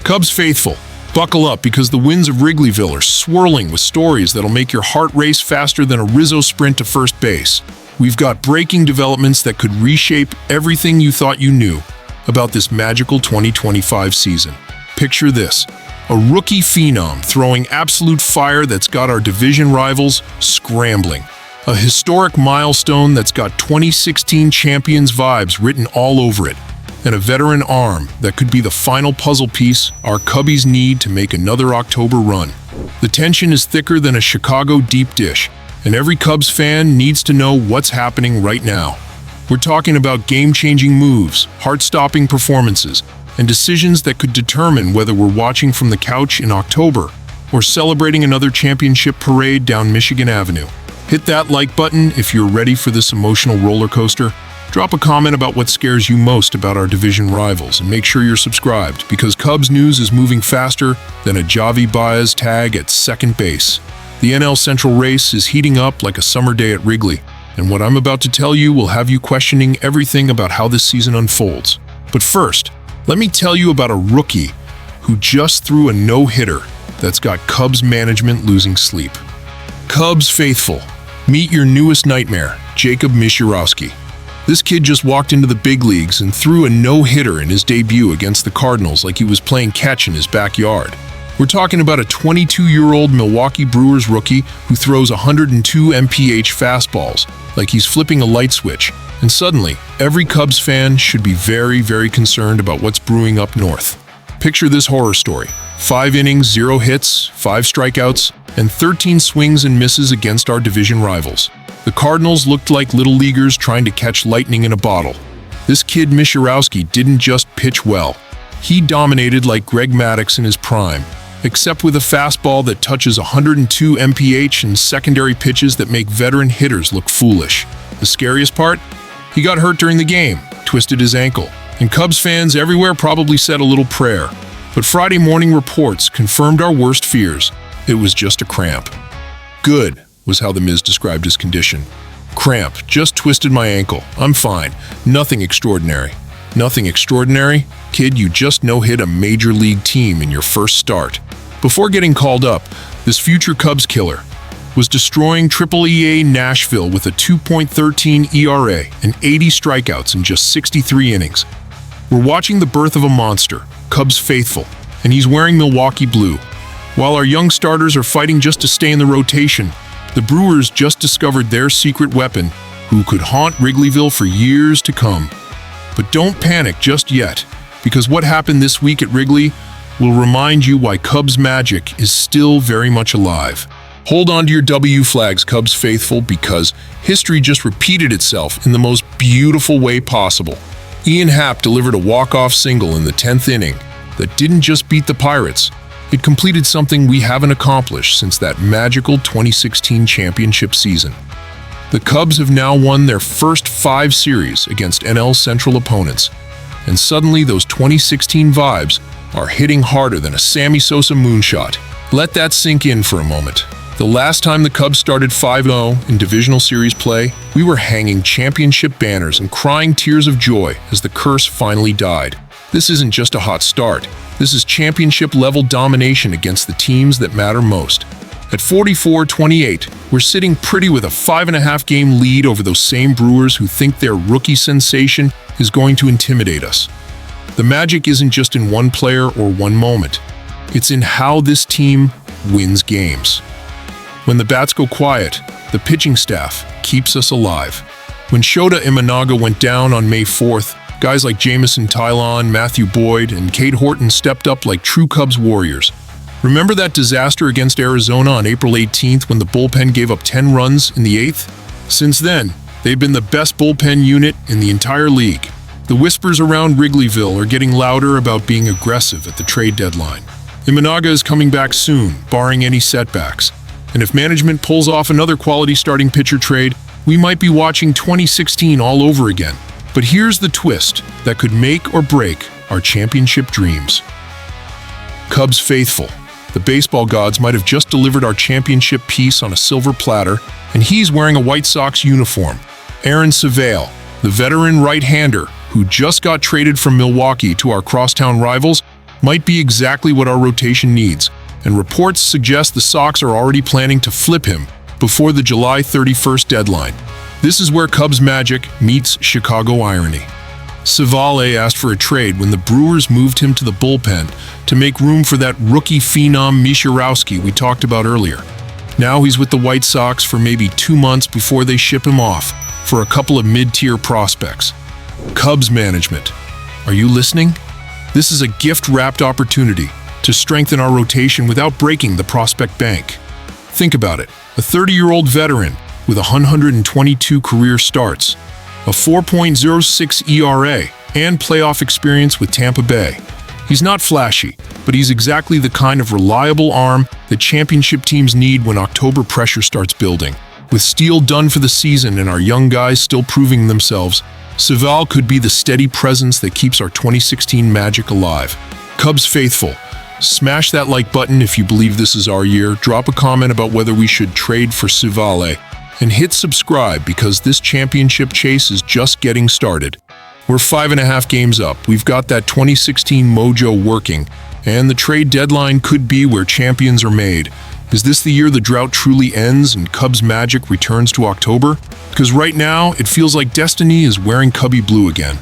Cubs faithful, buckle up because the winds of Wrigleyville are swirling with stories that'll make your heart race faster than a Rizzo sprint to first base. We've got breaking developments that could reshape everything you thought you knew about this magical 2025 season. Picture this, a rookie phenom throwing absolute fire that's got our division rivals scrambling. A historic milestone that's got 2016 champions vibes written all over it. And a veteran arm that could be the final puzzle piece our Cubbies need to make another October run. The tension is thicker than a Chicago deep dish, and every Cubs fan needs to know what's happening right now. We're talking about game-changing moves, heart-stopping performances, and decisions that could determine whether we're watching from the couch in October or celebrating another championship parade down Michigan Avenue. Hit that like button if you're ready for this emotional roller coaster. Drop a comment about what scares you most about our division rivals, and make sure you're subscribed because Cubs news is moving faster than a Javi Baez tag at second base. The NL Central race is heating up like a summer day at Wrigley, and what I'm about to tell you will have you questioning everything about how this season unfolds. But first, let me tell you about a rookie who just threw a no-hitter that's got Cubs management losing sleep. Cubs faithful, meet your newest nightmare, Jacob Mishowski. This kid just walked into the big leagues and threw a no-hitter in his debut against the Cardinals like he was playing catch in his backyard. We're talking about a 22-year-old Milwaukee Brewers rookie who throws 102 mph fastballs like he's flipping a light switch, and suddenly, every Cubs fan should be very, very concerned about what's brewing up north. Picture this horror story. 5 innings, 0 hits, 5 strikeouts, and 13 swings and misses against our division rivals. The Cardinals looked like little leaguers trying to catch lightning in a bottle. This kid Mishowski didn't just pitch well. He dominated like Greg Maddux in his prime, except with a fastball that touches 102 mph and secondary pitches that make veteran hitters look foolish. The scariest part? He got hurt during the game, twisted his ankle, and Cubs fans everywhere probably said a little prayer. But Friday morning reports confirmed our worst fears. It was just a cramp. Good, was how the Miz described his condition. Cramp, just twisted my ankle. I'm fine. Nothing extraordinary. Nothing extraordinary? Kid, you just no-hit a major league team in your first start. Before getting called up, this future Cubs killer was destroying EEA Nashville with a 2.13 ERA and 80 strikeouts in just 63 innings. We're watching the birth of a monster, Cubs faithful, and he's wearing Milwaukee blue. While our young starters are fighting just to stay in the rotation, the Brewers just discovered their secret weapon, who could haunt Wrigleyville for years to come. But don't panic just yet, because what happened this week at Wrigley will remind you why Cubs magic is still very much alive. Hold on to your W flags, Cubs faithful, because history just repeated itself in the most beautiful way possible. Ian Happ delivered a walk-off single in the 10th inning that didn't just beat the Pirates. It completed something we haven't accomplished since that magical 2016 championship season. The Cubs have now won their first 5 series against NL Central opponents, and suddenly those 2016 vibes are hitting harder than a Sammy Sosa moonshot. Let that sink in for a moment. The last time the Cubs started 5-0 in divisional series play, we were hanging championship banners and crying tears of joy as the curse finally died. This isn't just a hot start. This is championship-level domination against the teams that matter most. At 44-28, we're sitting pretty with a 5.5-game lead over those same Brewers who think their rookie sensation is going to intimidate us. The magic isn't just in one player or one moment. It's in how this team wins games. When the bats go quiet, the pitching staff keeps us alive. When Shota Imanaga went down on May 4th, guys like Jamison Tylon, Matthew Boyd, and Cade Horton stepped up like true Cubs warriors. Remember that disaster against Arizona on April 18th when the bullpen gave up 10 runs in the 8th? Since then, they've been the best bullpen unit in the entire league. The whispers around Wrigleyville are getting louder about being aggressive at the trade deadline. Imanaga is coming back soon, barring any setbacks. And if management pulls off another quality starting pitcher trade, we might be watching 2016 all over again. But here's the twist that could make or break our championship dreams. Cubs faithful. The baseball gods might have just delivered our championship piece on a silver platter, and he's wearing a White Sox uniform. Aaron Sevel, the veteran right-hander who just got traded from Milwaukee to our crosstown rivals, might be exactly what our rotation needs, and reports suggest the Sox are already planning to flip him before the July 31st deadline. This is where Cubs magic meets Chicago irony. Sevel asked for a trade when the Brewers moved him to the bullpen to make room for that rookie phenom Mishowski we talked about earlier. Now he's with the White Sox for maybe 2 months before they ship him off for a couple of mid-tier prospects. Cubs management, are you listening? This is a gift-wrapped opportunity to strengthen our rotation without breaking the prospect bank. Think about it, a 30-year-old veteran with 122 career starts, a 4.06 ERA, and playoff experience with Tampa Bay. He's not flashy, but he's exactly the kind of reliable arm that championship teams need when October pressure starts building. With Steele done for the season and our young guys still proving themselves, Sevel could be the steady presence that keeps our 2016 magic alive. Cubs faithful, smash that like button if you believe this is our year, drop a comment about whether we should trade for Sevel, and hit subscribe because this championship chase is just getting started. We're 5.5 games up, we've got that 2016 mojo working, and the trade deadline could be where champions are made. Is this the year the drought truly ends and Cubs magic returns to October? Because right now, it feels like destiny is wearing Cubby blue again.